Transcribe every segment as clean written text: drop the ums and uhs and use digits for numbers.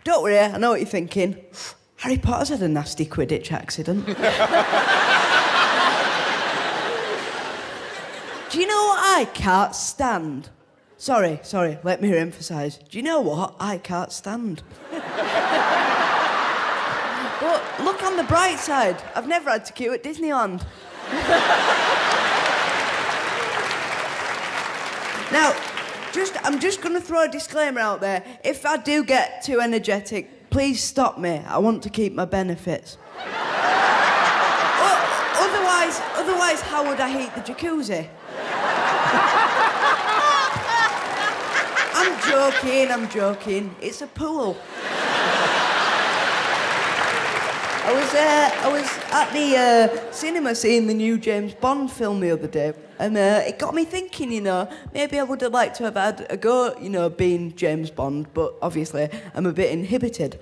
Don't worry, I know what you're thinking. Harry Potter's had a nasty Quidditch accident. Do you know what I can't stand? Sorry, let me emphasise. Do you know what I can't stand? But look on the bright side. I've never had to queue at Disneyland. Now, I'm just going to throw a disclaimer out there. If I do get too energetic, please stop me. I want to keep my benefits. Otherwise, how would I heat the jacuzzi? I'm joking. It's a pool. I was at the cinema seeing the new James Bond film the other day, and it got me thinking, maybe I would have liked to have had a go, being James Bond, but obviously I'm a bit inhibited.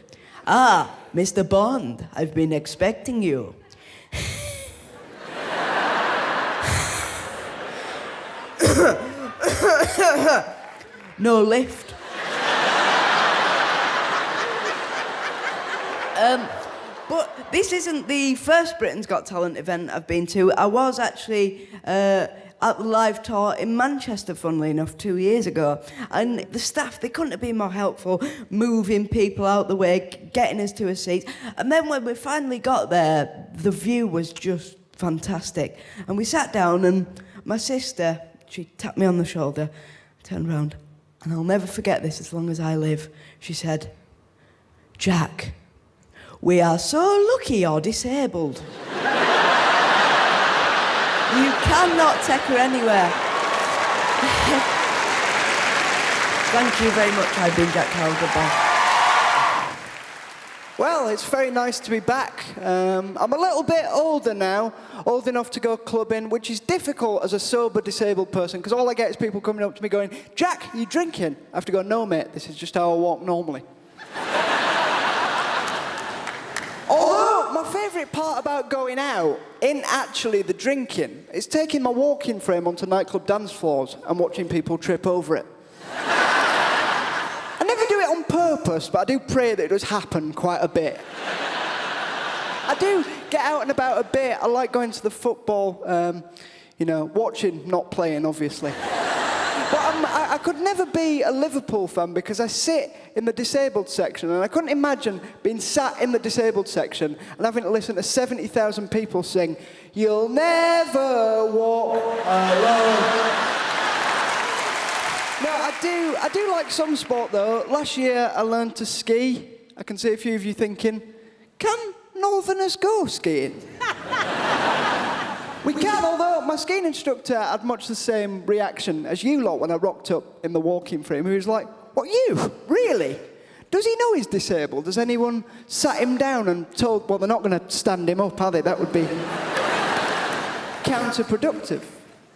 Ah, Mr. Bond, I've been expecting you. No lift. But this isn't the first Britain's Got Talent event I've been to. I was actually at the live tour in Manchester, funnily enough, 2 years ago. And the staff, they couldn't have been more helpful, moving people out the way, getting us to a seat. And then when we finally got there, the view was just fantastic. And we sat down, and my sister, she tapped me on the shoulder, turned round, and I'll never forget this as long as I live. She said, "Jack, we are so lucky you're disabled. You cannot take her anywhere." Thank you very much. I've been Jack Carroll. Goodbye. Well, it's very nice to be back. I'm a little bit older now, old enough to go clubbing, which is difficult as a sober disabled person, because all I get is people coming up to me going, "Jack, you drinking?" I have to go, "No, mate, this is just how I walk normally." Although, my favourite part about going out isn't actually the drinking. It's taking my walking frame onto nightclub dance floors and watching people trip over it. I never do it on purpose, but I do pray that it does happen quite a bit. I do get out and about a bit. I like going to the football, watching, not playing, obviously. But I could never be a Liverpool fan because I sit in the disabled section, and I couldn't imagine being sat in the disabled section and having to listen to 70,000 people sing, "You'll never walk alone." No, I do like some sport, though. Last year, I learned to ski. I can see a few of you thinking, can Northerners go skiing? We can, although my skiing instructor had much the same reaction as you lot when I rocked up in the walking frame. He was like, "What, you? Really? Does he know he's disabled? Has anyone sat him down and told, well, they're not going to stand him up, are they? That would be counterproductive."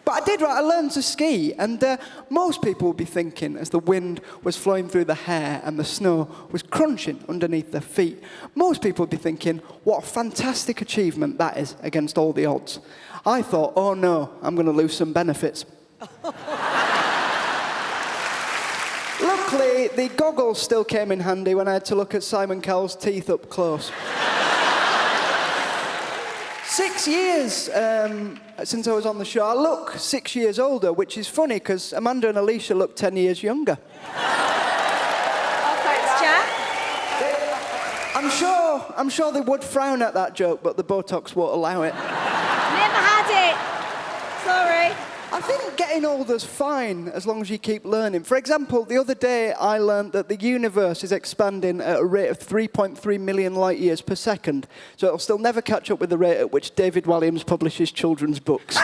But I did, right, I learned to ski, and most people would be thinking, as the wind was flowing through the hair and the snow was crunching underneath their feet, most people would be thinking, what a fantastic achievement that is against all the odds. I thought, oh no, I'm going to lose some benefits. Luckily, the goggles still came in handy when I had to look at Simon Cowell's teeth up close. 6 years since I was on the show. I look 6 years older, which is funny because Amanda and Alicia look 10 years younger. Oh, thanks, Jack. I'm sure they would frown at that joke, but the Botox won't allow it. Never had it. Sorry. I think getting older's fine as long as you keep learning. For example, the other day I learned that the universe is expanding at a rate of 3.3 million light years per second, so it'll still never catch up with the rate at which David Walliams publishes children's books.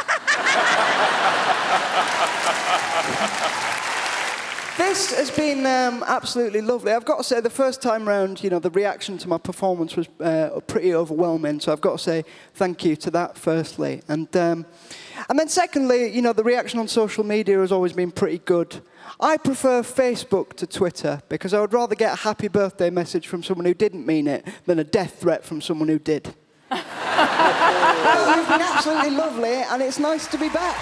This has been absolutely lovely. I've got to say, the first time round, the reaction to my performance was pretty overwhelming, so I've got to say thank you to that, firstly. And then secondly, the reaction on social media has always been pretty good. I prefer Facebook to Twitter because I would rather get a happy birthday message from someone who didn't mean it than a death threat from someone who did. Well, you've been absolutely lovely, and it's nice to be back.